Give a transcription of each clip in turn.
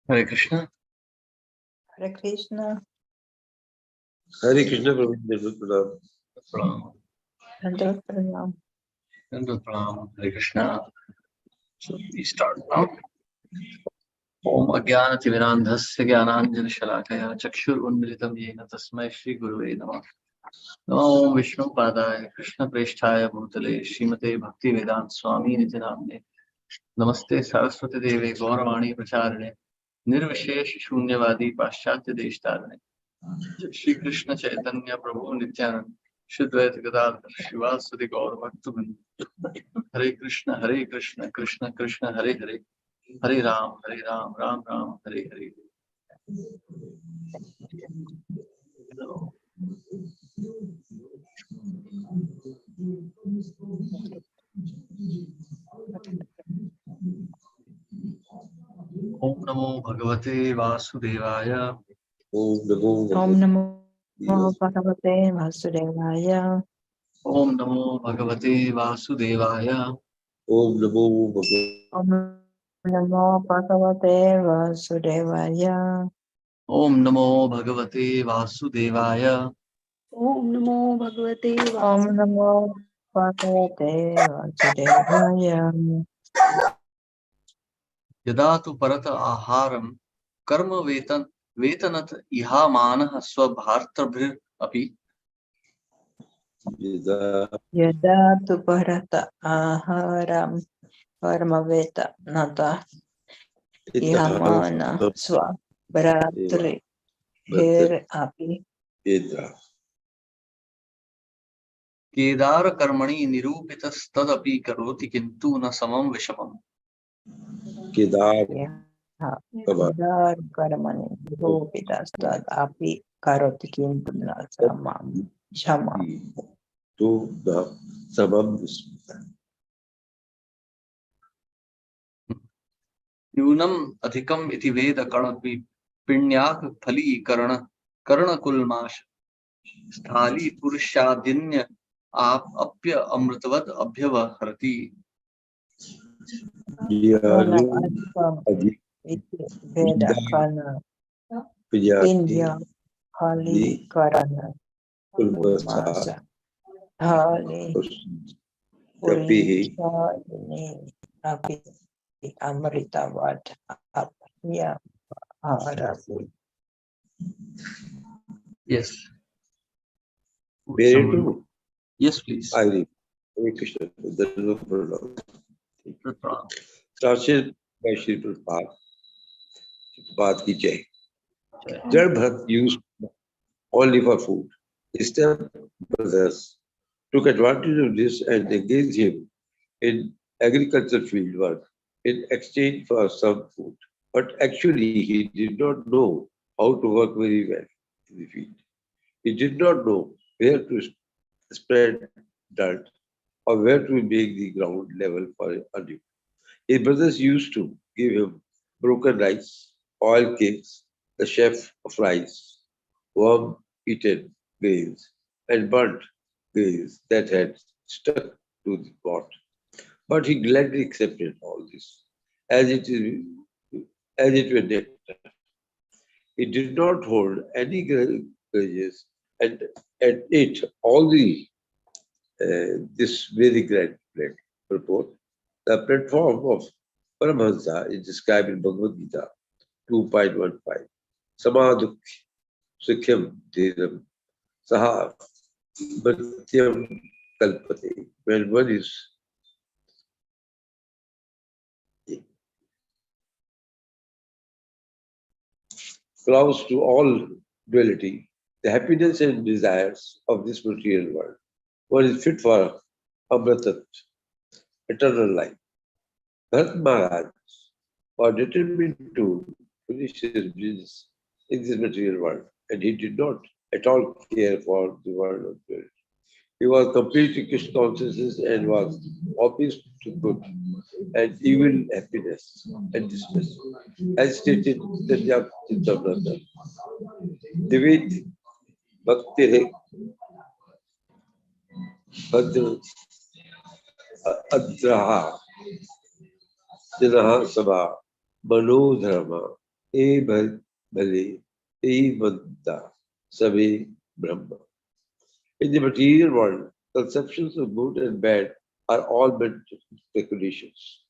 Hare Krishna. Hare Krishna. Hare Krishna, Prabhu. Pranam. Pranam. Dandavat Pranam. Dandavat Pranam. Hare Krishna. So we start now. Om Ajnanatirmirandhasya Jnananjanashalakaya Chakshurunmilitam Yena Tasmai Shri Gurave Namah. Namo Om Vishnu Padaya Krishna Presthaya Bhutale Srimate Bhakti Vedanta Swami Niti Namne Namaste Saraswati Deve Gauravani Pracharine Nirvishesh Shunyavadi Paschatya Deshtarine Shri Krishna Chaitanya Prabhu Nityanand Shri Dvaita Gadadhar Shivasadi Gaur Bhaktavind Hare Krishna Krishna Krishna Hare Hare Hare Ram Ram Ram Hare Hare. Om Namo Bhagavate Vasudevaya. Om Namo Bhagavate Vasudevaya. Om Namo Bhagavate Vasudevaya. Om Namo Bhagavate. Om Namo Bhagavate Vasudevaya. Om Namo Bhagavate Vasudevaya. Om Namo Bhagavate Om Namo Bhagavate Vasudevaya. Yada tu parata aharam karma vetanat iha manah swabhartabhir api. Yada tu bharata aharam parmaveta nata ihamana swa bharatri hir api. Kedar karmani nirupitas tadapi karoti kintu na samam vishamam. Kedar Kedar karmani rupitastat api karoti kintu na samam shamam. to the samam. Yunam adhikam iti veda karnapi pinyak phali karna kulmash sthali purushadinya apya amrutavad abhyavaharati. Yunam adhikam iti veda karna pinya phali karana kulmasa thali purishadini api amritavad apya harati. Yes. Very true. Yes, please. I read. Hare Krishna. Translated by Shri Prabhupada. Prabhupada ki jai. Their Bharat used only for food. His brothers took advantage of this and engaged him in agricultural field work in exchange for some food. But actually, he did not know how to work very well in the field. He did not know where to spread dirt or where to make the ground level for anew. His brothers used to give him broken rice, oil cakes, the chef of rice, worm-eaten grains, and burnt grains that had stuck to the pot. But he gladly accepted all this, as it were nectar. He did not hold any grudges and ate all this very grand plate. Purport. The platform of Paramahansa is described in Bhagavad Gita 2.15. Samaduk Sikhyam Dhiram Saha Bhatyam Kalpate. When one is close to all duality, the happiness and desires of this material world, one is fit for Amritat, eternal life. Bharat Maharaj was determined to finish his business in this material world, and he did not at all care for the world of spirit. He was completely Krishna consciousness and was obvious to good and evil happiness and distress. As stated in the Chittavrata, Divit Bhakti Bhadra Adraha Janaha Sabha Manodharma E Bali, E Vada, Savi Brahma. In the material world, conceptions of good and bad are all but speculations.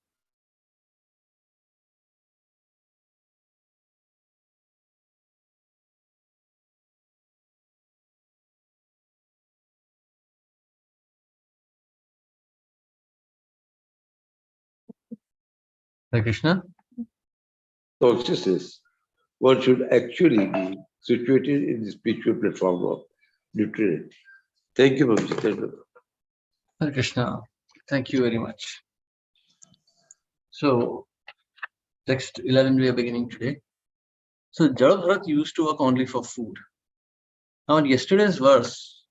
Hare Krishna. Consciousness, one should actually be situated in the spiritual platform of neutrality. Thank you, Babuji. Hare Krishna. Thank you very much. So, text 11 we are beginning today. So, Jada Bharat used to work only for food. Now, in yesterday's verse,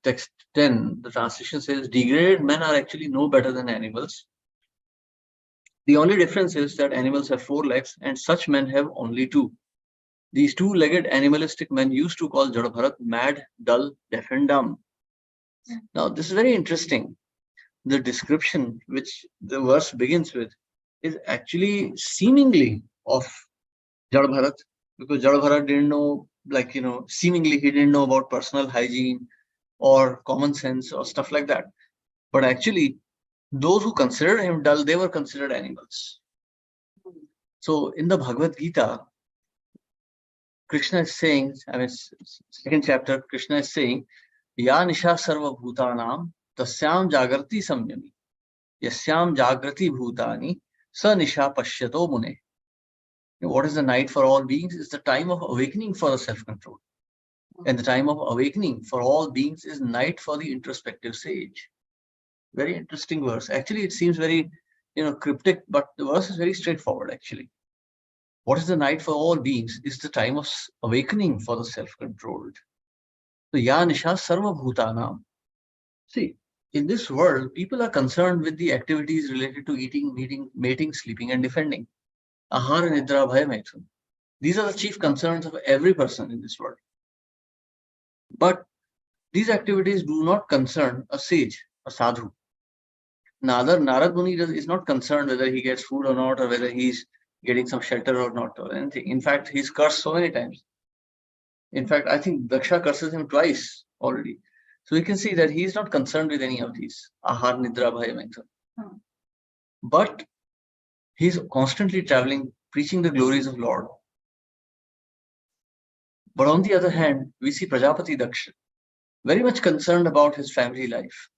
text 10, the translation says, degraded men are actually no better than animals. The only difference is that animals have 4 legs and such men have only 2. These 2-legged animalistic men used to call Jada Bharat mad, dull, deaf and dumb. Now, this is very interesting. The description which the verse begins with is actually seemingly of Jada Bharat, because Jada Bharat didn't know, seemingly he didn't know about personal hygiene or common sense or stuff like that. But actually, those who considered him dull, they were considered animals. So in the Bhagavad Gita, Krishna is saying, second chapter, Krishna is saying, Ya nisha sarva bhutanam tasyam jagrati samyami yasyam jagrati bhutani sa nisha pashyato mune. What is the night for all beings? Is the time of awakening for the self-control. And the time of awakening for all beings is night for the introspective sage. Very interesting verse. Actually, it seems very, cryptic, but the verse is very straightforward, actually. What is the night for all beings is the time of awakening for the self-controlled. So, ya nisha sarva bhutanam. See, in this world, people are concerned with the activities related to eating, mating, sleeping, and defending. Ahara, nidra, bhaya, maithun. These are the chief concerns of every person in this world. But these activities do not concern a sage, a sadhu. Neither Narad Muni is not concerned whether he gets food or not, or whether he's getting some shelter or not, or anything. In fact, he's cursed so many times. In fact, I think Daksha curses him twice already. So you can see that he is not concerned with any of these. Ahar, Nidra, Bhaya, Maithun. But he's constantly traveling, preaching the glories of Lord. But on the other hand, we see Prajapati Daksha very much concerned about his family life,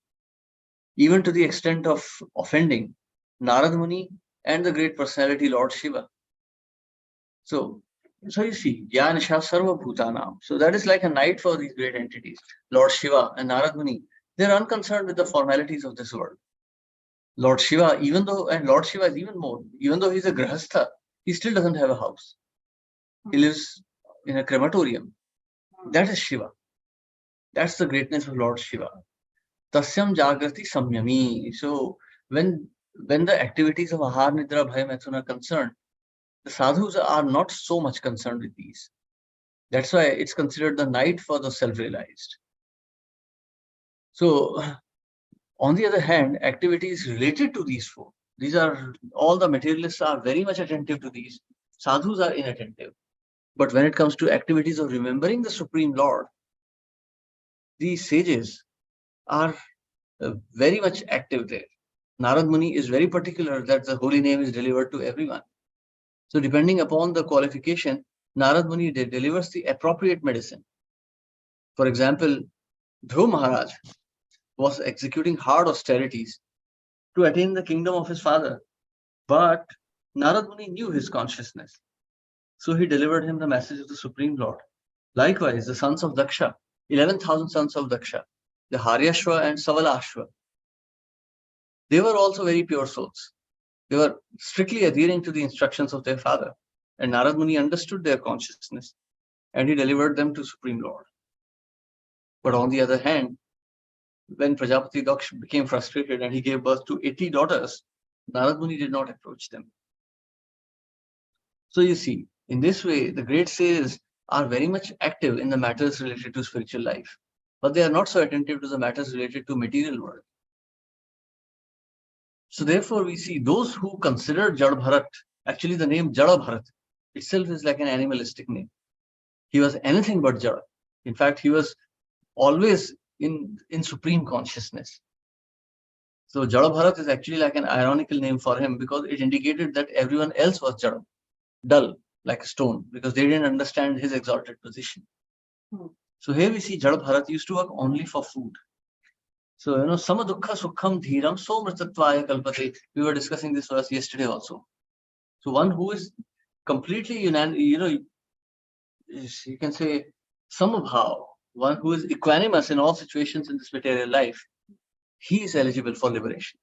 even to the extent of offending Narad Muni and the great personality Lord Shiva. So you see, Ya Nisha Sarva Bhutanam. So that is like a night for these great entities. Lord Shiva and Narad Muni, they're unconcerned with the formalities of this world. Lord Shiva, Lord Shiva is even more, even though he's a Grahastha, he still doesn't have a house. He lives in a crematorium. That is Shiva. That's the greatness of Lord Shiva. Tasyam Jagrati Samyami. So when the activities of Ahar, Nidra, Bhaya, Maithun are concerned, the sadhus are not so much concerned with these. That's why it's considered the night for the self-realized. So on the other hand, activities related to these 4, these are all the materialists are very much attentive to these. Sadhus are inattentive. But when it comes to activities of remembering the Supreme Lord, these sages are very much active there. Narad Muni is very particular that the holy name is delivered to everyone. So depending upon the qualification, Narad Muni delivers the appropriate medicine. For example, Dhruv Maharaj was executing hard austerities to attain the kingdom of his father. But Narad Muni knew his consciousness. So he delivered him the message of the Supreme Lord. Likewise, the sons of Daksha, 11,000 sons of Daksha, the Haryashva and Savalashva, they were also very pure souls. They were strictly adhering to the instructions of their father. And Narad Muni understood their consciousness and he delivered them to Supreme Lord. But on the other hand, when Prajapati Daksha became frustrated and he gave birth to 80 daughters, Narad Muni did not approach them. So you see, in this way, the great sages are very much active in the matters related to spiritual life, but they are not so attentive to the matters related to material world. So therefore, we see those who consider Jada Bharat, actually the name Jada Bharat, itself is like an animalistic name. He was anything but Jada. In fact, he was always in supreme consciousness. So Jada Bharat is actually like an ironical name for him because it indicated that everyone else was Jada, dull, like a stone, because they didn't understand his exalted position. So here we see Jada Bharat used to work only for food. So, sama dukkha sukham dhiram so mritatvaya kalpate. We were discussing this verse yesterday also. So one who is completely you can say samabhav, one who is equanimous in all situations in this material life, he is eligible for liberation.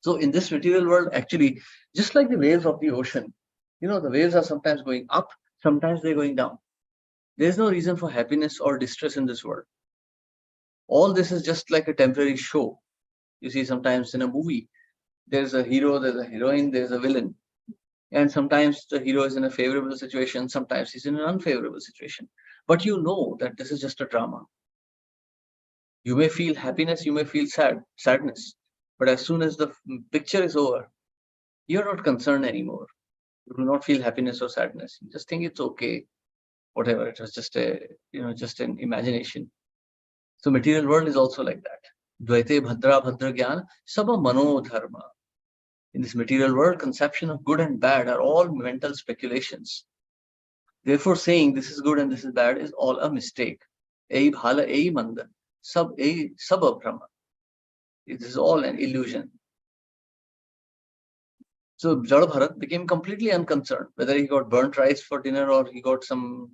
So in this material world, actually, just like the waves of the ocean, the waves are sometimes going up, sometimes they're going down. There's no reason for happiness or distress in this world. All this is just like a temporary show. You see, sometimes in a movie, there's a hero, there's a heroine, there's a villain. And sometimes the hero is in a favorable situation, sometimes he's in an unfavorable situation. But you know that this is just a drama. You may feel happiness, you may feel sadness. But as soon as the picture is over, you're not concerned anymore. You do not feel happiness or sadness. You just think it's okay. Whatever, it was just just an imagination. So material world is also like that. Dvaite bhadra bhadra gyan saba mano dharma. In this material world, conception of good and bad are all mental speculations. Therefore, saying this is good and this is bad is all a mistake. Ei bhala, ei manda, sab brahma. It is all an illusion. So Jada Bharat became completely unconcerned whether he got burnt rice for dinner or he got some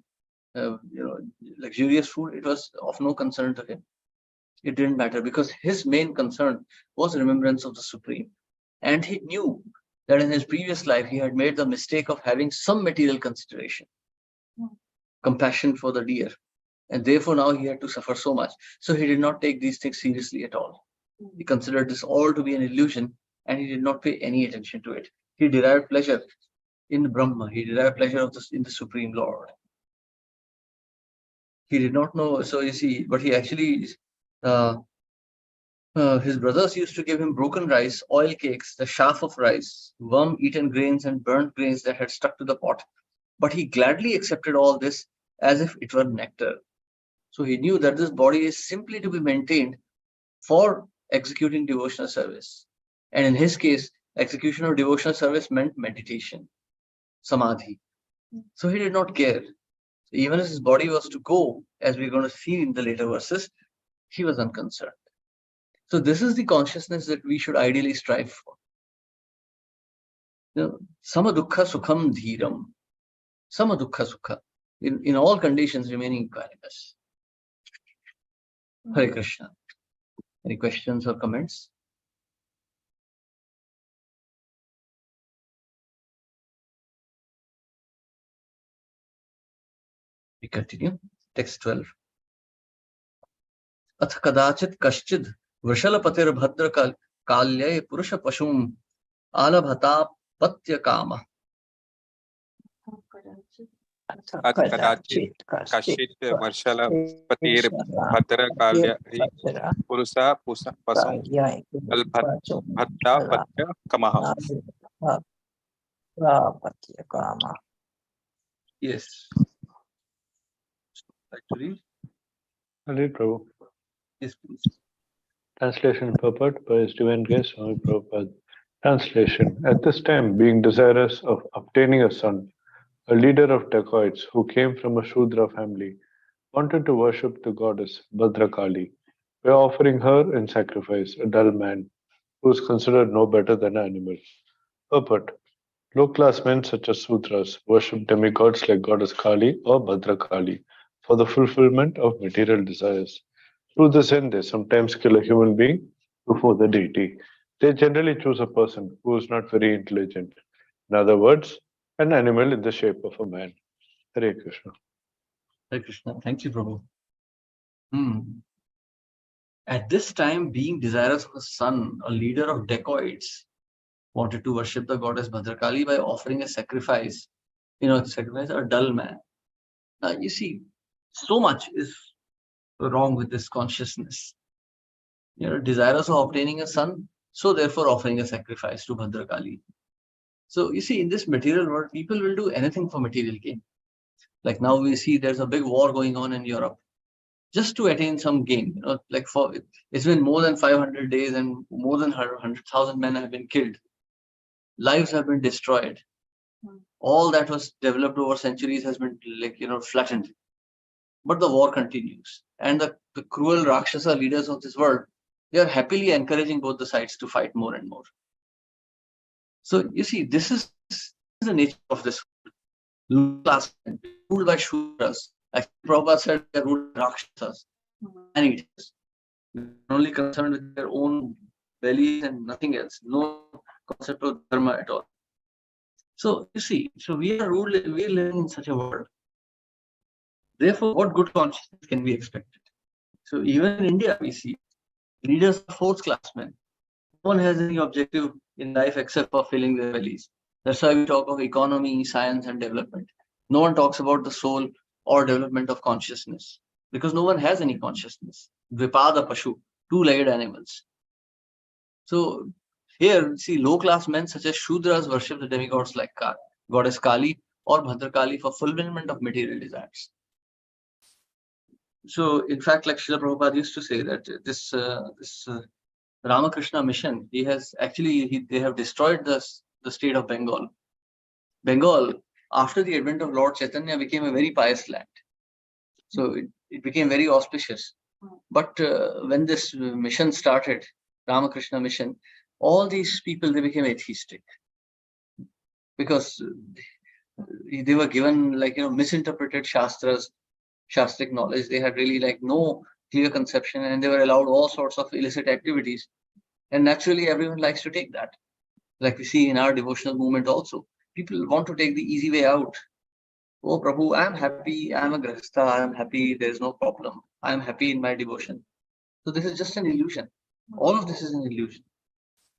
luxurious food. It was of no concern to him. It didn't matter because his main concern was remembrance of the Supreme. And he knew that in his previous life, he had made the mistake of having some material consideration, compassion for the deer. And therefore, now he had to suffer so much. So he did not take these things seriously at all. He considered this all to be an illusion and he did not pay any attention to it. He derived pleasure in Brahma. He derived pleasure in the Supreme Lord. He did not know. So you see, but he actually, his brothers used to give him broken rice, oil cakes, the chaff of rice, worm-eaten grains and burnt grains that had stuck to the pot. But he gladly accepted all this as if it were nectar. So he knew that this body is simply to be maintained for executing devotional service. And in his case, execution of devotional service meant meditation, samadhi. So he did not care. Even as his body was to go, as we're going to see in the later verses, he was unconcerned. So this is the consciousness that we should ideally strive for. Sama dukkha sukham dhiram. Sama dukkha sukha. In all conditions remaining equanimous. Hare Krishna. Any questions or comments? We continue. Text 12. Ath kadachit kaschid vrishala bhadra kalyay purusha pashum alabhata patya kama. कदाचित् कश्चित् वर्षलपतिर भद्रकाल्य पुरुषा पशुं अल्भत्ता कमः. Yes. Like to read? Hare Prabhu. Yes, please. Translation purport by His Divine Grace Swami Prabhupada. Translation. At this time, being desirous of obtaining a son, a leader of dacoits who came from a Shudra family wanted to worship the goddess Bhadrakali by offering her in sacrifice a dull man who is considered no better than an animal. Purport. Low-class men such as Sudras worship demigods like goddess Kali or Bhadrakali for the fulfillment of material desires. To this end, they sometimes kill a human being before the deity. They generally choose a person who is not very intelligent. In other words, an animal in the shape of a man. Hare Krishna. Hare Krishna. Thank you, Prabhu. At this time, being desirous of a son, a leader of dacoits wanted to worship the goddess Bhadrakali by offering a sacrifice. Sacrifice a dull man. Now, you see, so much is wrong with this consciousness. Desirous of obtaining a son, so therefore offering a sacrifice to Bhadrakali. So you see, in this material world, people will do anything for material gain. Like now we see there's a big war going on in Europe just to attain some gain. You know, like it's been more than 500 days and more than 100,000 men have been killed. Lives have been destroyed. All that was developed over centuries has been flattened. But the war continues. And the cruel Rakshasa leaders of this world, they are happily encouraging both the sides to fight more and more. So you see, this is the nature of this world. Class ruled by Shudras. Actually, Prabhupada said they are ruled by Rakshasas and eaters. They're only concerned with their own bellies and nothing else. No concept of dharma at all. So you see, we are living in such a world. Therefore, what good consciousness can be expected? So even in India, we see leaders are fourth class men. No one has any objective in life except for filling their bellies. That's why we talk of economy, science, and development. No one talks about the soul or development of consciousness because no one has any consciousness. Dvipada Pashu, two-legged animals. So here, see, low-class men such as Shudras worship the demigods like goddess Kali or Bhadrakali for fulfillment of material desires. So, in fact, like Srila Prabhupada used to say that this Ramakrishna mission, they have destroyed the state of Bengal. Bengal, after the advent of Lord Chaitanya, became a very pious land. So it became very auspicious. But when this mission started, Ramakrishna mission, all these people, they became atheistic because they were given misinterpreted Shastras, Shastric knowledge. They had really no clear conception and they were allowed all sorts of illicit activities. And naturally, everyone likes to take that. Like we see in our devotional movement also. People want to take the easy way out. Oh, Prabhu, I'm happy. I'm a Grihastha. I'm happy. There's no problem. I'm happy in my devotion. So this is just an illusion. All of this is an illusion.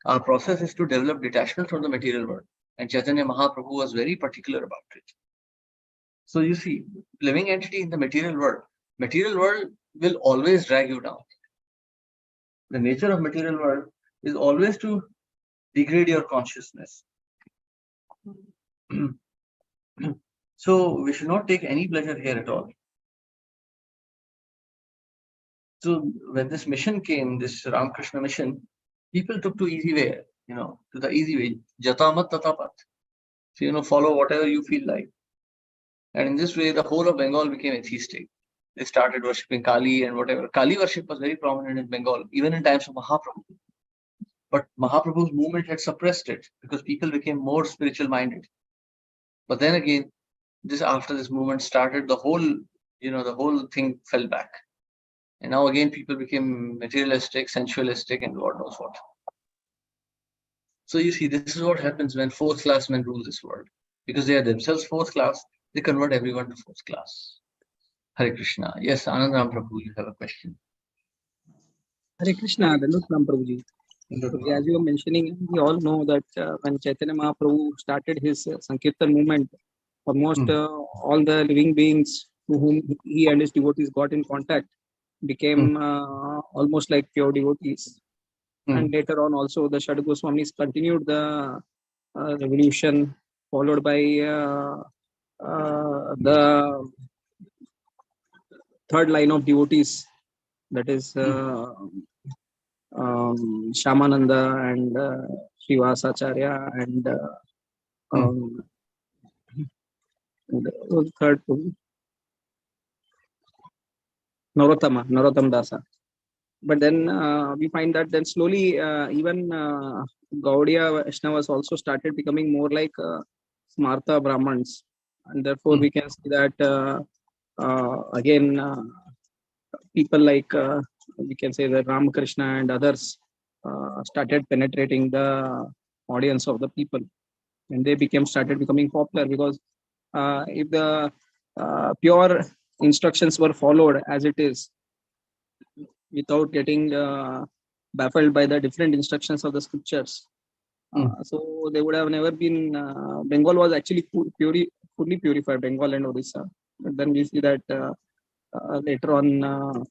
Our process is to develop detachment from the material world. And Chaitanya Mahaprabhu was very particular about it. So you see, living entity in the material world will always drag you down. The nature of material world is always to degrade your consciousness. So we should not take any pleasure here at all. So when this mission came, this Ramakrishna mission, people took to easy way, to the easy way. Jatamat tatapat. So, follow whatever you feel like. And in this way, the whole of Bengal became atheistic. They started worshipping Kali and whatever. Kali worship was very prominent in Bengal, even in times of Mahaprabhu. But Mahaprabhu's movement had suppressed it because people became more spiritual minded. But then again, after this movement started, the whole thing fell back. And now again, people became materialistic, sensualistic, and God knows what. So you see, this is what happens when fourth class men rule this world. Because they are themselves fourth class, they convert everyone to fourth class. Hare Krishna. Yes, Anandram Prabhu, you have a question. Hare Krishna, Danutram Prabhuji. As you were mentioning, we all know that when Chaitanya Mahaprabhu started his Sankirtan movement, almost all the living beings to whom he and his devotees got in contact became almost like pure devotees. And later on also the Shad Goswamis continued the revolution, followed by the third line of devotees, that is Shyamananda and Srivasacharya and the third Narottama Dasa. But then we find that then slowly even Gaudiya Vaishnavas also started becoming more like Smarta Brahmans, and therefore we can see that again people like we can say that Ramakrishna and others started penetrating the audience of the people, and they started becoming popular because if the pure instructions were followed as it is, without getting baffled by the different instructions of the scriptures, so they would have never been. Bengal was actually fully purified, Bengal and Odisha. But then we see that later on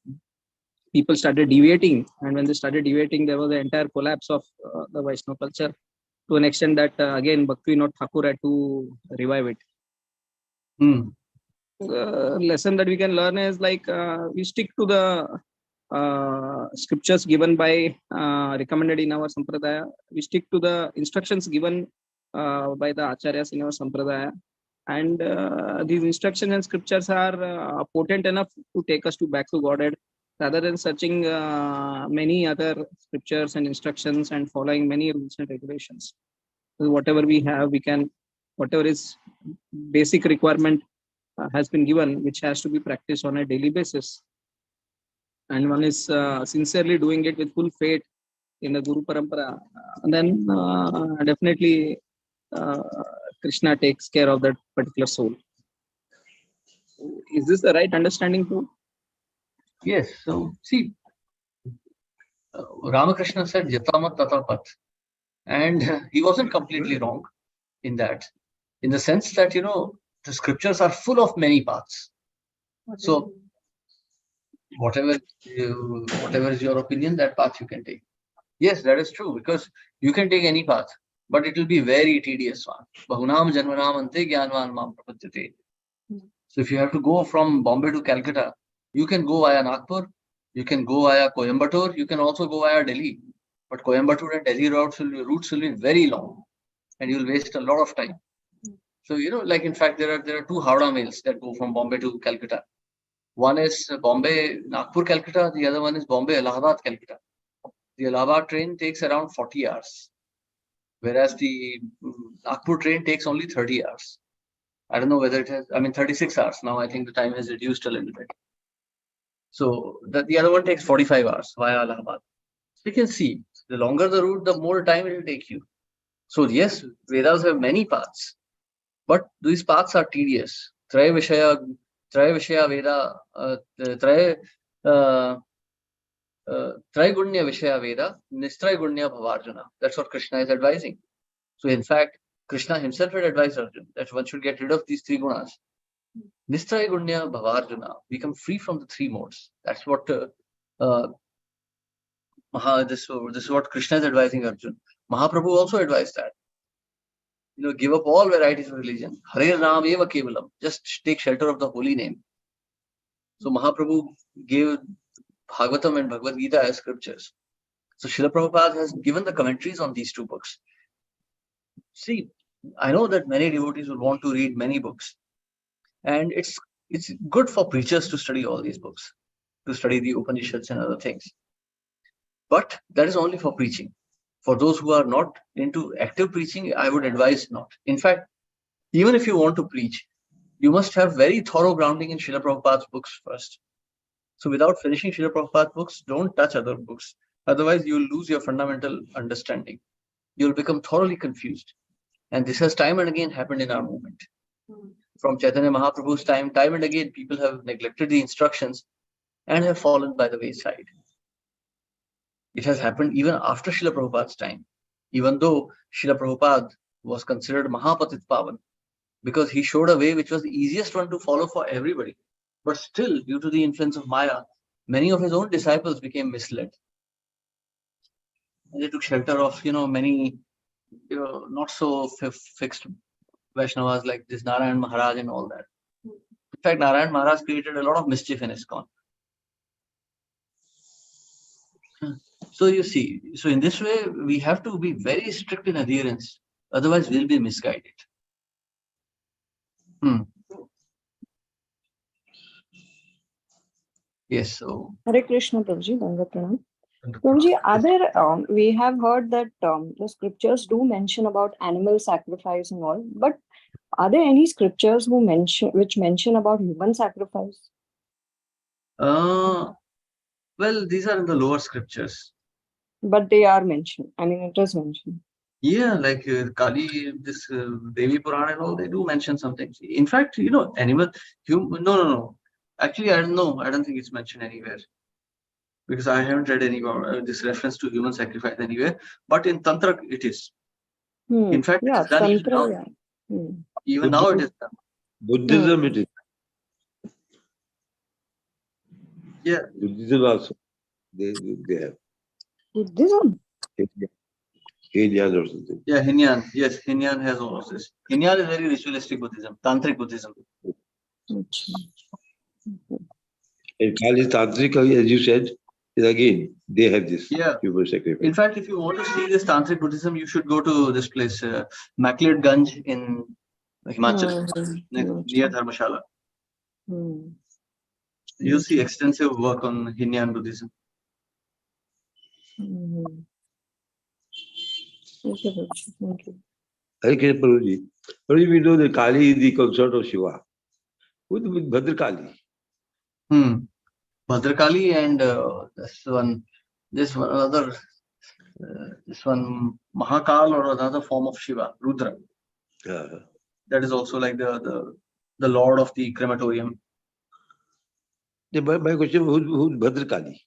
people started deviating, and when they started deviating, there was the entire collapse of the Vaishnava culture. to an extent that again Bhaktivinoda Thakur had to revive it. Hmm. Lesson that we can learn is like we stick to the scriptures given by recommended in our sampradaya. We stick to the instructions given by the acharyas in our sampradaya, and these instructions and scriptures are potent enough to take us back to Godhead, rather than searching many other scriptures and instructions and following many rules and regulations. So whatever we have, we can, whatever is basic requirement has been given, which has to be practiced on a daily basis, and one is sincerely doing it with full faith in the Guru Parampara, and then definitely Krishna takes care of that particular soul. Is this the right understanding too? Yes. So see, Ramakrishna said Jatamat Tatapat, and he wasn't completely wrong in that, in the sense that the scriptures are full of many paths. So whatever is your opinion, that path you can take. Yes, that is true, because you can take any path, but it will be very tedious one. Bahunam janmanam ante gyanvan mam prapadyate. So if you have to go from Bombay to Calcutta, you can go via Nagpur, you can go via Coimbatore, you can also go via Delhi. But Coimbatore and Delhi routes will be very long, and you will waste a lot of time. So like in fact there are two Howrah mails that go from Bombay to Calcutta. One is Bombay Nagpur Calcutta, the other one is Bombay Allahabad Calcutta. The Allahabad train takes around 40 hours, whereas the Nagpur train takes only 30 hours. I don't know whether it has, 36 hours. Now I think the time has reduced a little bit. So the other one takes 45 hours via Allahabad. So you can see, the longer the route, the more time it will take you. So yes, Vedas have many paths, but these paths are tedious. Traya Vishaya Veda, Traigunya Vishaya Veda, Nistraigunya Bhavarjuna. That's what Krishna is advising. So in fact, Krishna himself had advised Arjuna that one should get rid of these three gunas. Nistraigunya Bhavarjuna, become free from the three modes. That's what this is what Krishna is advising Arjuna. Mahaprabhu also advised that. Give up all varieties of religion. Hare Ram eva kevalam. Just take shelter of the holy name. So Mahaprabhu gave Bhagavatam and Bhagavad Gita as scriptures. So Srila Prabhupada has given the commentaries on these two books. See, I know that many devotees will want to read many books, and it's good for preachers to study all these books, to study the Upanishads and other things. But that is only for preaching. For those who are not into active preaching, I would advise not. In fact, even if you want to preach, you must have very thorough grounding in Srila Prabhupada's books first. So without finishing Srila Prabhupada's books, don't touch other books. Otherwise, you'll lose your fundamental understanding. You'll become thoroughly confused. And this has time and again happened in our movement. From Chaitanya Mahaprabhu's time and again, people have neglected the instructions and have fallen by the wayside. It has happened even after Srila Prabhupada's time, even though Srila Prabhupada was considered Mahapatit Pavan, because he showed a way which was the easiest one to follow for everybody. But still, due to the influence of Maya, many of his own disciples became misled. And they took shelter of, many, not so fixed Vaishnavas like this Narayan Maharaj and all that. In fact, Narayan Maharaj created a lot of mischief in ISKCON. So you see, so in this way, we have to be very strict in adherence. Otherwise, we'll be misguided. Yes, so. Hare Krishna, Prabhuji, Danga Pranam. Prabhuji, we have heard that the scriptures do mention about animal sacrifice and all, but are there any scriptures which mention about human sacrifice? Well, these are in the lower scriptures. But they are mentioned. It is mentioned. Yeah, like Kali, this Devi Purana and all, they do mention something. In fact, no. Actually, I don't know. I don't think it's mentioned anywhere. Because I haven't read any this reference to human sacrifice anywhere. But in Tantra, it is. In fact, yeah, it's done Tantra, even now it is done. Buddhism it is. Yeah. Buddhism also. They have. Buddhism? Yeah. Heinyan or something. Yeah, Hinyan. Yes, Hinyan has all of this. Hinyan is very ritualistic Buddhism, tantric Buddhism. And Kali Tantrika, as you said, is again, they have this Yeah. human sacrifice. In fact, if you want to see this tantric Buddhism, you should go to this place, MacLeod in Himachal, near Dharmashala. You'll see extensive work on Hinyan Buddhism. Hare Krishna Prabhuji. Prabhuji, we know that Kali is the consort of Shiva. Who is Bhadrakali? Bhadrakali and this one other, this one Mahakal or another form of Shiva, Rudra. That is also like the lord of the crematorium. Yeah, my question, who's Bhadrakali?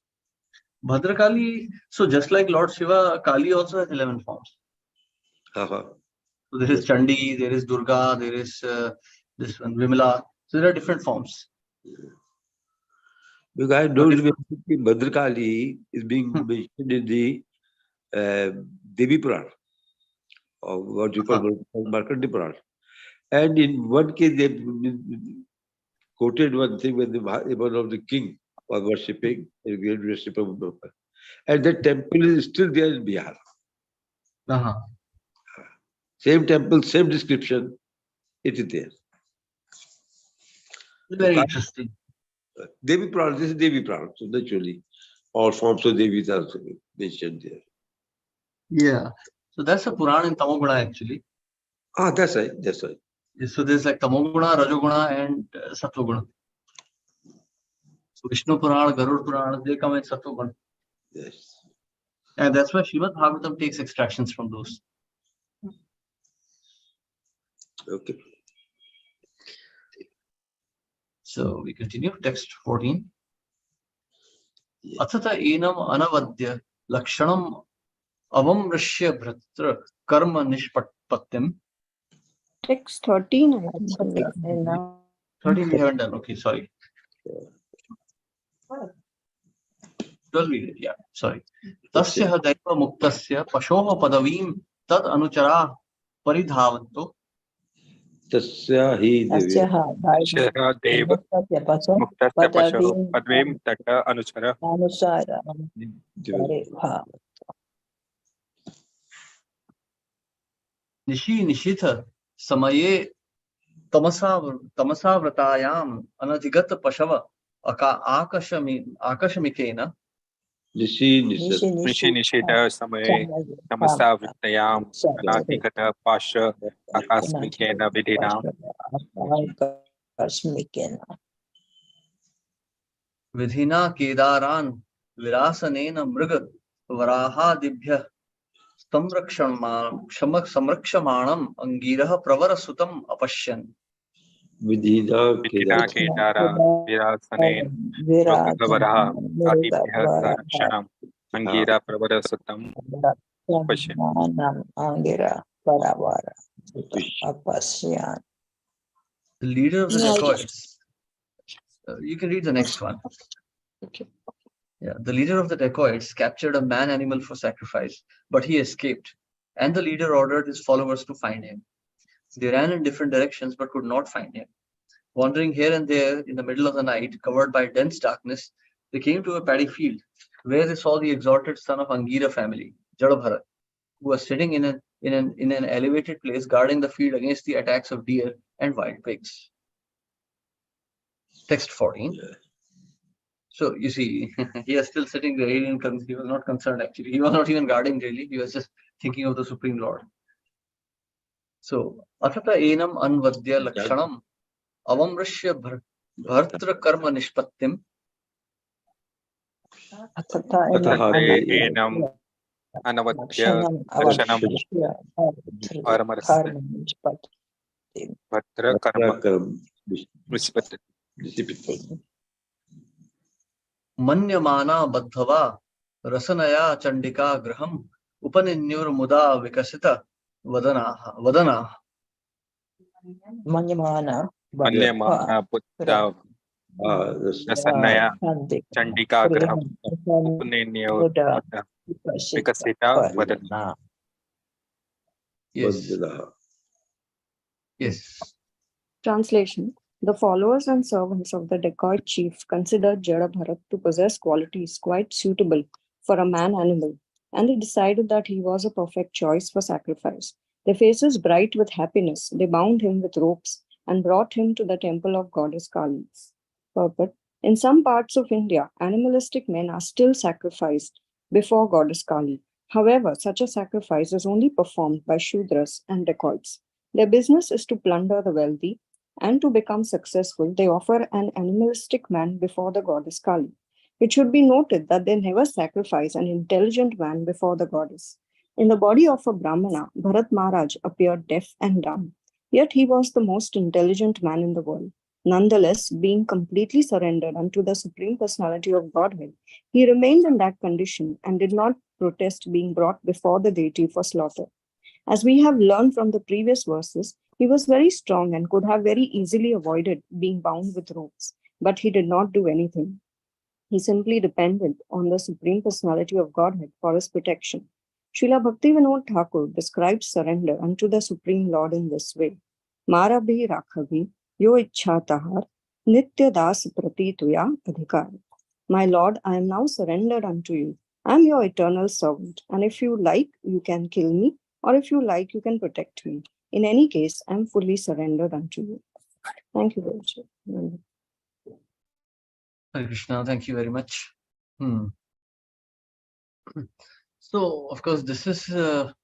Bhadrakali, so just like Lord Shiva, Kali also has 11 forms. So there is Chandi, there is Durga, there is this one Vimala. So there are different forms. Because I don't remember Bhadrakali is being mentioned in the Devi Puran, or what you call Markandeya Puran. And in one case, they quoted one thing when one of the king was worshipping, a great worshipper of Bhagwan. And that temple is still there in Bihar. Same temple, same description, it is there. Very interesting. Devi Puran, this is Devi Puran, so naturally, all forms of Devis are mentioned there. Yeah. So that's a Puran in Tamoguna actually. That's right, that's right. So there's like Tamoguna, Rajoguna, and Sattva-guna. So Vishnu Puran, Garud Puran, they come in Sattva-guna. Yes. And that's why Srimad Bhagavatam takes extractions from those. Okay. So we continue. Text 14. Athata enam anavadya lakshanam avamrishya bhratra karma nishpattim. Text 13. 13 we haven't done. Okay, sorry. 12 we did, yeah, sorry. Tasya daiva muktasya pashoha padavim tad anuchara paridhavanto. Tasya hi Dev Muktasya Pasho Padvim Tata Anuchara. Nishi nishitha samaye tamasa vratayam anadhigata pashava akashamikena. Nishi Nishita Samaye Tamasa Vittayam Anatikata Pasha Akasmikena Vidinam. Vidhina kedaran virasanena mriga varahadibhya samrakshamanam angiraha pravarasutam apashyan. Vidina Kedara Virasane Varaha Adibhya Sarakshanam Angira Pravarasutam Apashyan. The leader of the dacoits. You can read the next one. Okay. Yeah, the leader of the dacoits captured a man animal for sacrifice, but he escaped, and the leader ordered his followers to find him. They ran in different directions but could not find him. Wandering here and there in the middle of the night, covered by dense darkness, they came to a paddy field, where they saw the exalted son of Angira family, Jadabharat, who was sitting in an elevated place guarding the field against the attacks of deer and wild pigs. Text 14. So you see, he is still sitting there. He was not concerned actually. He was not even guarding really. He was just thinking of the Supreme Lord. So, Athata enam anvadya lakshanam avamrishya bhartra karma nishpattim. Enam Anavadya Darshanam Paramarasya Bhatra Karma Nishpattim. Manyamana badhava rasanaya chandika graham upaninyur muda vikasita vadana. Manyamana Buddha Rasanaya Chandika Graham Upaninyur Muda Vikasita Vadana. Yes. Vandana. Yes. Translation. The followers and servants of the dacoit chief considered Jada Bharat to possess qualities quite suitable for a man animal, and they decided that he was a perfect choice for sacrifice. Their faces bright with happiness, they bound him with ropes and brought him to the temple of goddess Kali. Purport. In some parts of India, animalistic men are still sacrificed before goddess Kali. However, such a sacrifice is only performed by Shudras and dacoits. Their business is to plunder the wealthy, and to become successful, they offer an animalistic man before the goddess Kali. It should be noted that they never sacrifice an intelligent man before the goddess. In the body of a Brahmana, Bharat Maharaj appeared deaf and dumb, yet he was the most intelligent man in the world. Nonetheless, being completely surrendered unto the Supreme Personality of Godhead, he remained in that condition and did not protest being brought before the deity for slaughter. As we have learned from the previous verses, he was very strong and could have very easily avoided being bound with ropes, but he did not do anything. He simply depended on the Supreme Personality of Godhead for his protection. Srila Bhaktivinoda Thakur describes surrender unto the Supreme Lord in this way. Mara bhi rakhavi yo ichha tahar nitya das prati tuya adhikar. My Lord, I am now surrendered unto you. I am your eternal servant, and if you like, you can kill me, or if you like, you can protect me. In any case, I am fully surrendered unto you. Thank you, Guruji. Hare Krishna, thank you very much. So, of course, this is an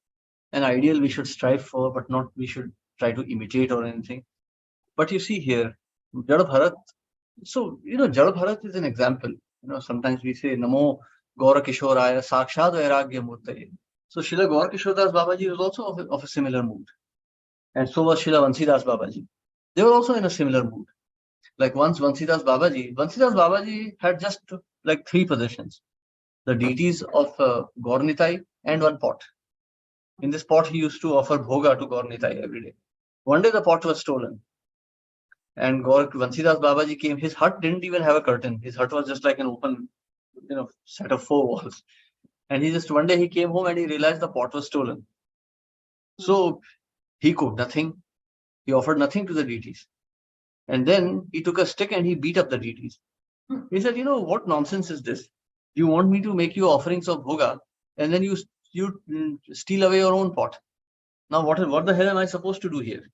ideal we should strive for, but not we should try to imitate or anything. But you see here, Jada Bharat. So, Jada Bharat is an example. Sometimes we say, Namo Gaura Kishoraya Sakshad Vairagya Murtaye. So, Srila Gaura Kishore Das Babaji was also of a similar mood. And so was Srila Vansidas Babaji. They were also in a similar mood. Like once Vansidas Babaji had just like 3 possessions. The deities of Gaur-Nitai and 1 pot. In this pot, he used to offer bhoga to Gaur-Nitai every day. One day the pot was stolen. And Vansidas Babaji came. His hut didn't even have a curtain. His hut was just like an open, set of 4 walls. And one day he came home and he realized the pot was stolen. So he cooked nothing. He offered nothing to the deities. And then he took a stick and he beat up the deities. He said, what nonsense is this? You want me to make you offerings of bhoga, and then you steal away your own pot. Now, what the hell am I supposed to do here?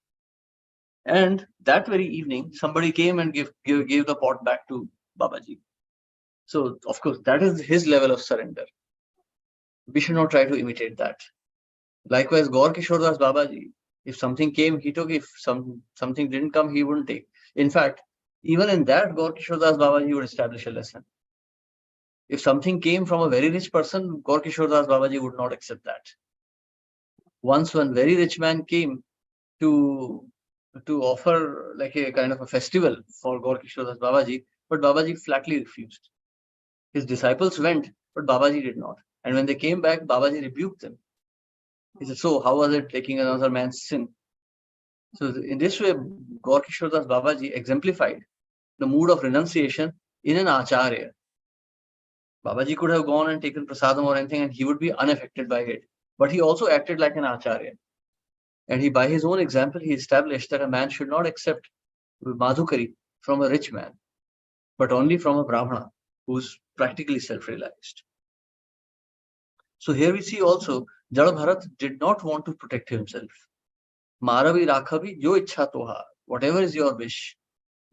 And that very evening, somebody came and gave the pot back to Babaji. So, of course, that is his level of surrender. We should not try to imitate that. Likewise, Gaur Kishore Das Babaji, if something came, he took. If something didn't come, he wouldn't take. In fact, even in that, Gaur Kishore Das Babaji would establish a lesson. If something came from a very rich person, Gaur Kishore Das Babaji would not accept that. Once one very rich man came to offer like a kind of a festival for Gaur Kishore Das Babaji, but Babaji flatly refused. His disciples went, but Babaji did not. And when they came back, Babaji rebuked them. He said, so how was it taking another man's sin? So in this way, Gaur Kishore Das Babaji exemplified the mood of renunciation in an acharya. Babaji could have gone and taken prasadam or anything and he would be unaffected by it. But he also acted like an acharya. And by his own example, he established that a man should not accept madhukari from a rich man, but only from a brahmana who's practically self-realized. So here we see also, Jada Bharat did not want to protect himself. Maravi rakhavi jo ichha toha. Whatever is your wish.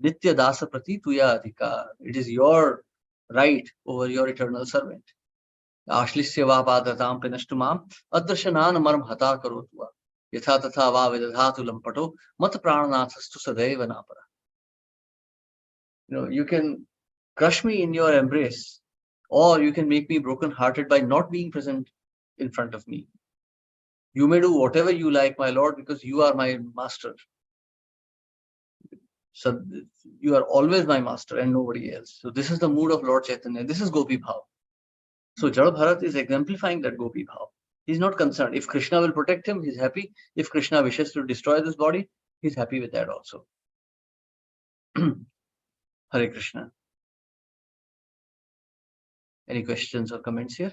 Nitya dasa prati tuya adhikar. It is your right over your eternal servant. Ashlisya va padatam pinashtumam adrashanan maram hata karotua. Yatha tatha va vidadhatu lampato mat prananathastu sadaiva napara. You can crush me in your embrace, or you can make me broken-hearted by not being present in front of me. You may do whatever you like, my Lord, because you are my master. So you are always my master and nobody else. So this is the mood of Lord Chaitanya. This is Gopi Bhav. So Jada Bharat is exemplifying that Gopi Bhav. He's not concerned. If Krishna will protect him, he's happy. If Krishna wishes to destroy this body, he's happy with that also. Hare Krishna. Any questions or comments here?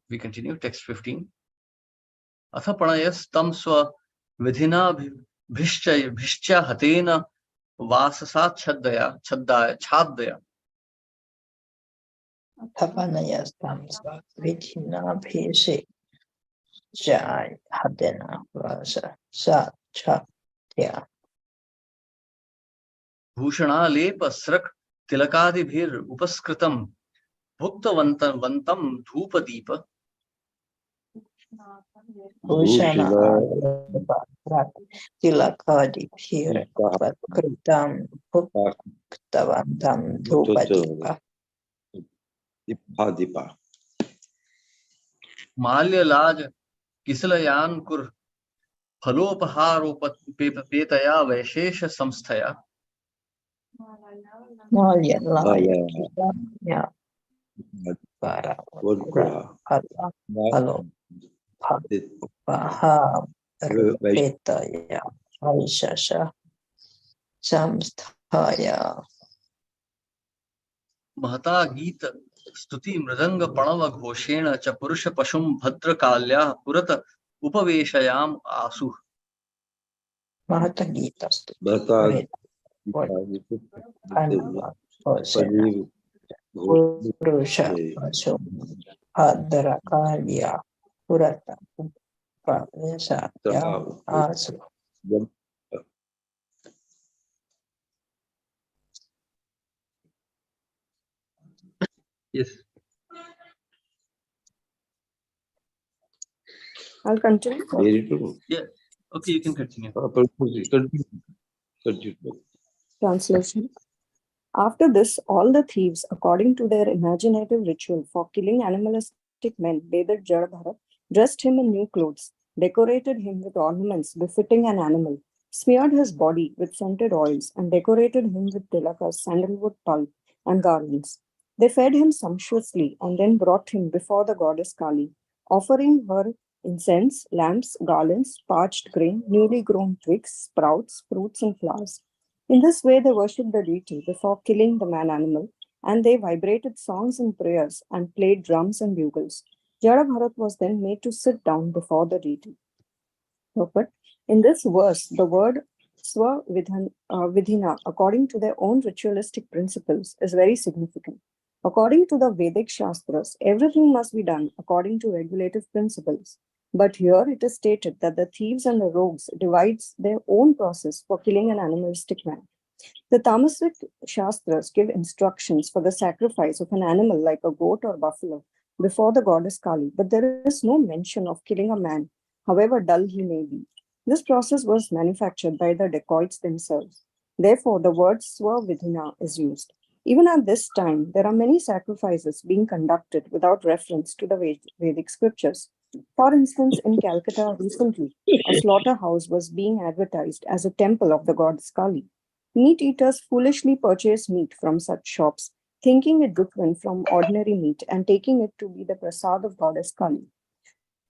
We continue, text 15. Atha pranayas tam swa vidhina bhishcha hatena vasasa chhaddaya. Tapanayastam Vichina Pese Jai Hadena Vasa Sa Chatya. भूषणालेप स्रक तिलकादिभिर उपस्कृतम भुक्तवंतम धूपदीप Bhushana Tilakadi Pir Kritam Bhuktavantam Dhupadipa. Dipa. माल्यलाज किसलयान कुर फलोपहारोपेतया वैशेष संस्थया Malya Laya Para Halo Paha Petaya Vaishasha Samsthaya. महता गीत स्तुति मृदंग प्रणव घोषेण च पुरुष पशुम भद्रकाल्या पुरत उपवेशयाम आसु. Mahata Gita Purusha Pasum Hadrakalya Purata Pavesa Asu. Yes. I'll continue. Yeah. Okay, you can continue. Translation. After this, all the thieves, according to their imaginative ritual for killing animalistic men, bathed Jadabharat, dressed him in new clothes, decorated him with ornaments befitting an animal, smeared his body with scented oils, and decorated him with tilakas, sandalwood pulp, and garlands. They fed him sumptuously and then brought him before the goddess Kali, offering her incense, lamps, garlands, parched grain, newly grown twigs, sprouts, fruits, and flowers. In this way, they worshipped the deity before killing the man-animal, and they vibrated songs and prayers and played drums and bugles. Jadabharat was then made to sit down before the deity. But in this verse, the word Swavidhina, according to their own ritualistic principles, is very significant. According to the Vedic Shastras, everything must be done according to regulative principles. But here it is stated that the thieves and the rogues devides their own process for killing an animalistic man. The Tamasic Shastras give instructions for the sacrifice of an animal like a goat or buffalo before the goddess Kali, but there is no mention of killing a man, however dull he may be. This process was manufactured by the dacoits themselves. Therefore, the word Swavidhina is used. Even at this time, there are many sacrifices being conducted without reference to the Vedic scriptures. For instance, in Calcutta recently, a slaughterhouse was being advertised as a temple of the goddess Kali. Meat eaters foolishly purchase meat from such shops, thinking it different from ordinary meat and taking it to be the prasad of goddess Kali.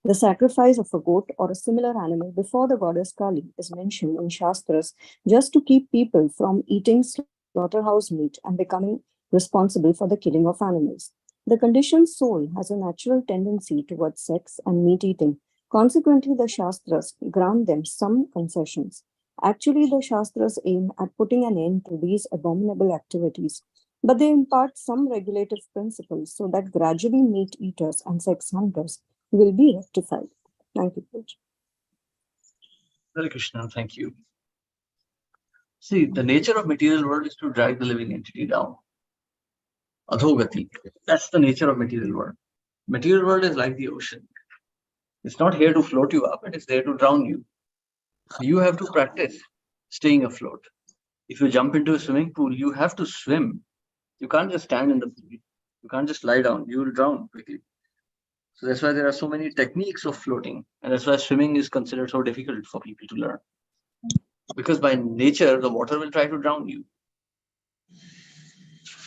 The sacrifice of a goat or a similar animal before the goddess Kali is mentioned in Shastras just to keep people from eating slaughterhouse meat and becoming responsible for the killing of animals. The conditioned soul has a natural tendency towards sex and meat eating. Consequently, the Shastras grant them some concessions. Actually, the Shastras aim at putting an end to these abominable activities, but they impart some regulative principles so that gradually meat eaters and sex hunters will be rectified. Thank you, Coach. Hare Krishna, thank you. See, the nature of material world is to drag the living entity down. Adhogati. That's the nature of material world. Material world is like the ocean. It's not here to float you up, it is there to drown you. You have to practice staying afloat. If you jump into a swimming pool, you have to swim. You can't just stand in the pool. You can't just lie down. You will drown quickly. So that's why there are so many techniques of floating. And that's why swimming is considered so difficult for people to learn. Because by nature, the water will try to drown you.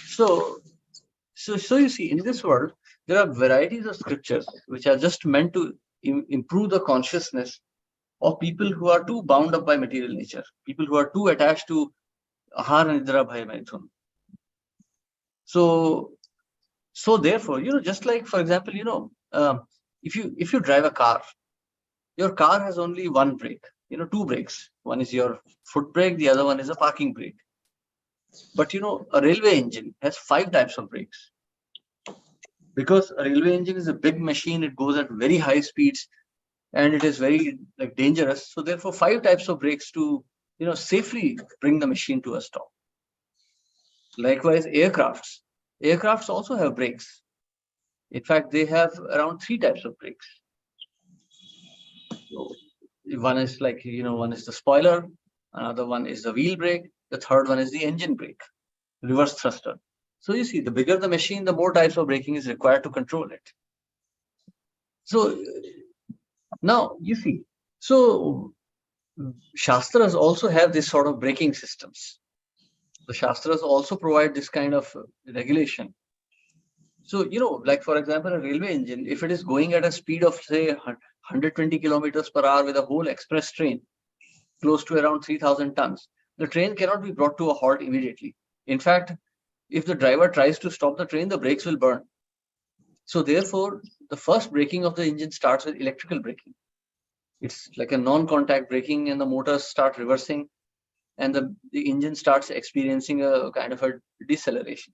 So you see, in this world, there are varieties of scriptures which are just meant to improve the consciousness of people who are too bound up by material nature, people who are too attached to ahar, nidra, bhaya, maithun. So therefore, just like, for example, if you drive a car, your car has only one brake, two brakes. One is your foot brake, the other one is a parking brake. But a railway engine has 5 types of brakes. Because a railway engine is a big machine, it goes at very high speeds, and it is very dangerous. So therefore 5 types of brakes to safely bring the machine to a stop. Likewise, aircrafts also have brakes. In fact, they have around 3 types of brakes. So one is one is the spoiler, another one is the wheel brake, the third one is the engine brake, reverse thruster. So you see, the bigger the machine, the more types of braking is required to control it. So now you see, so Shastras also have this sort of braking systems. The Shastras also provide this kind of regulation. So, like for example, a railway engine, if it is going at a speed of say 120 kilometers per hour with a whole express train, close to around 3,000 tons, the train cannot be brought to a halt immediately. In fact, if the driver tries to stop the train, the brakes will burn. So therefore, the first braking of the engine starts with electrical braking. It's like a non-contact braking, and the motors start reversing, and the engine starts experiencing a kind of a deceleration.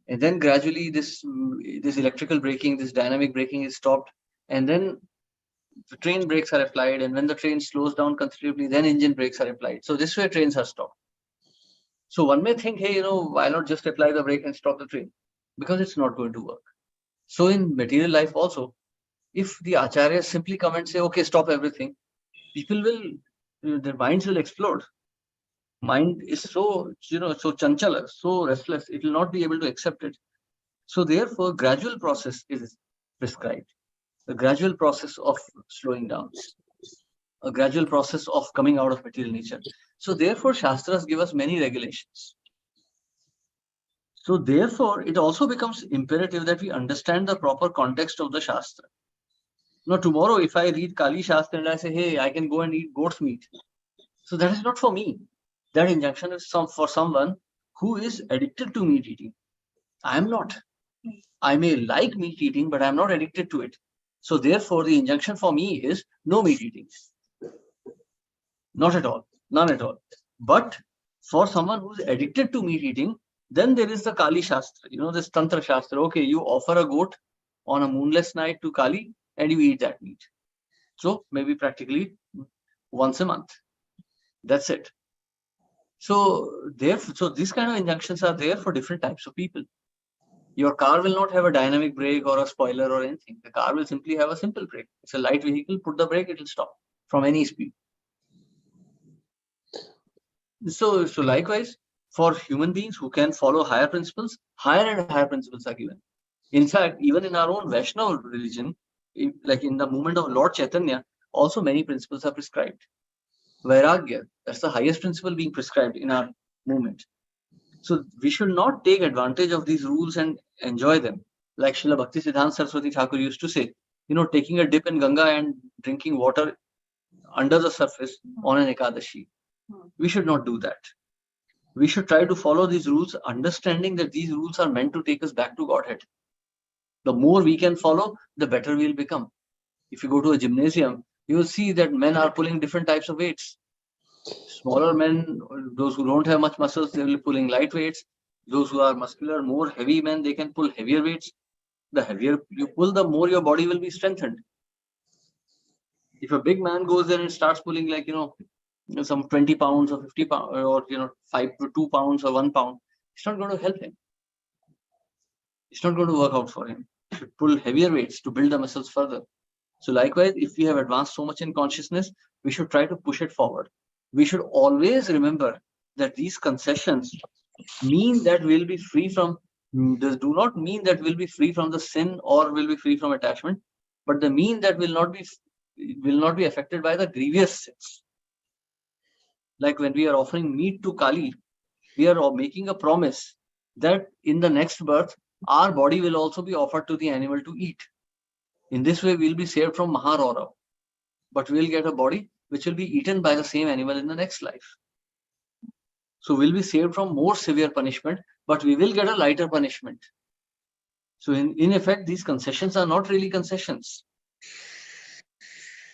And then gradually this electrical braking, this dynamic braking is stopped, and then the train brakes are applied, and when the train slows down considerably, then engine brakes are applied. So this way trains are stopped. So one may think, hey, why not just apply the brake and stop the train? Because it's not going to work. So in material life also, if the acharyas simply come and say, okay, stop everything, people will, their minds will explode. Mind is so, so chanchala, so restless, it will not be able to accept it. So therefore, gradual process is prescribed. The gradual process of slowing down, a gradual process of coming out of material nature. So therefore, Shastras give us many regulations. So therefore, it also becomes imperative that we understand the proper context of the Shastra. Now, tomorrow, if I read Kali Shastra and I say, hey, I can go and eat goat's meat, so that is not for me. That injunction is for someone who is addicted to meat eating. I am not. I may like meat eating, but I am not addicted to it. So therefore, the injunction for me is no meat eating. Not at all. None at all. But for someone who is addicted to meat eating, then there is the Kali Shastra, this Tantra Shastra. Okay, you offer a goat on a moonless night to Kali and you eat that meat. So maybe practically once a month. That's it. So these kind of injunctions are there for different types of people. Your car will not have a dynamic brake or a spoiler or anything. The car will simply have a simple brake. It's a light vehicle, put the brake, it will stop from any speed. So likewise, for human beings who can follow higher principles, higher and higher principles are given. In fact, even in our own Vaishnava religion, like in the movement of Lord Chaitanya, also many principles are prescribed. Vairagya, that's the highest principle being prescribed in our movement. So we should not take advantage of these rules and enjoy them. Like Srila Bhaktisiddhanta Saraswati Thakur used to say, taking a dip in Ganga and drinking water under the surface on an Ekadashi. We should not do that. We should try to follow these rules, understanding that these rules are meant to take us back to Godhead. The more we can follow, the better we'll become. If you go to a gymnasium, you will see that men are pulling different types of weights. Smaller men, those who don't have much muscles, they will be pulling light weights. Those who are muscular, more heavy men, they can pull heavier weights. The heavier you pull, the more your body will be strengthened. If a big man goes there and starts pulling like, some 20 pounds or 50 pounds or, 2 pounds or 1 pound, it's not going to help him. It's not going to work out for him. He should pull heavier weights to build the muscles further. So likewise, if we have advanced so much in consciousness, we should try to push it forward. We should always remember that these concessions mean that we'll be free from, do not mean that we'll be free from the sin or will be free from attachment, but they mean that will not be affected by the grievous sins. Like when we are offering meat to Kali, we are making a promise that in the next birth, our body will also be offered to the animal to eat. In this way, we'll be saved from Maharora, but we'll get a body which will be eaten by the same animal in the next life. So we'll be saved from more severe punishment, but we will get a lighter punishment. So in effect, these concessions are not really concessions.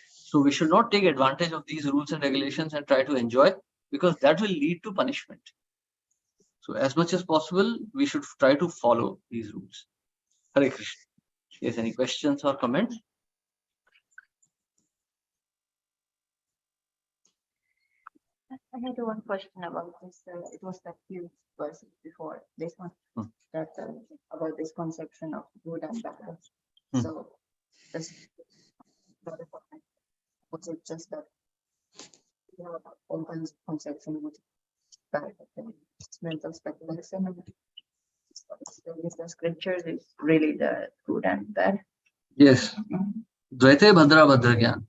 So we should not take advantage of these rules and regulations and try to enjoy, because that will lead to punishment. So as much as possible, we should try to follow these rules. Hare Krishna. Yes, any questions or comments? I had one question about this. It was that few verses before this one, that about this conception of good and bad. So, this, was it just that you have all kinds of conception which bad, mental speculation? The scriptures is really the good and bad. Yes. Dvaite Bhadra Bhadra Gyan.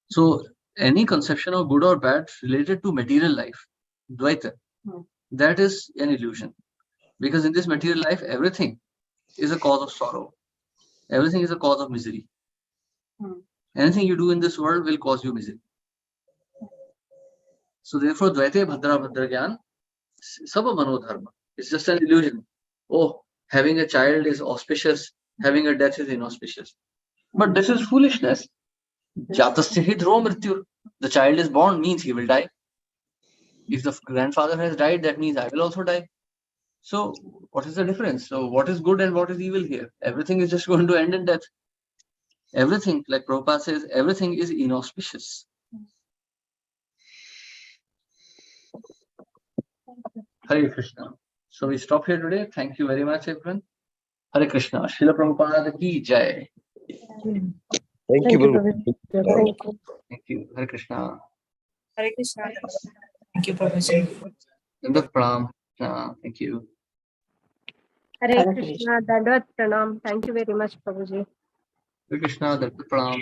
So any conception of good or bad related to material life, Dvaita, that is an illusion. Because in this material life, everything is a cause of sorrow. Everything is a cause of misery. Anything you do in this world will cause you misery. So therefore, Dvaite Bhadra Bhadra Gyan, Sabha Manodharma. It's just an illusion. Oh, having a child is auspicious, having a death is inauspicious. But this is foolishness. Jatasya hi dhruva mrityu. The child is born means he will die. If the grandfather has died, that means I will also die. So what is the difference? So what is good and what is evil here? Everything is just going to end in death. Everything, like Prabhupada says, everything is inauspicious. Hare Krishna. So we stop here today. Thank you very much, everyone. Hare Krishna. Srila Prabhupada ki jai. Thank you. Thank you. Hare Krishna. Hare Krishna. Thank you, Prabhuji. Dandavat Pranam. Thank you. Hare Krishna. Dandavat Pranam. Thank you very much, Prabhuji. Hare Krishna. Dandavat Pranam.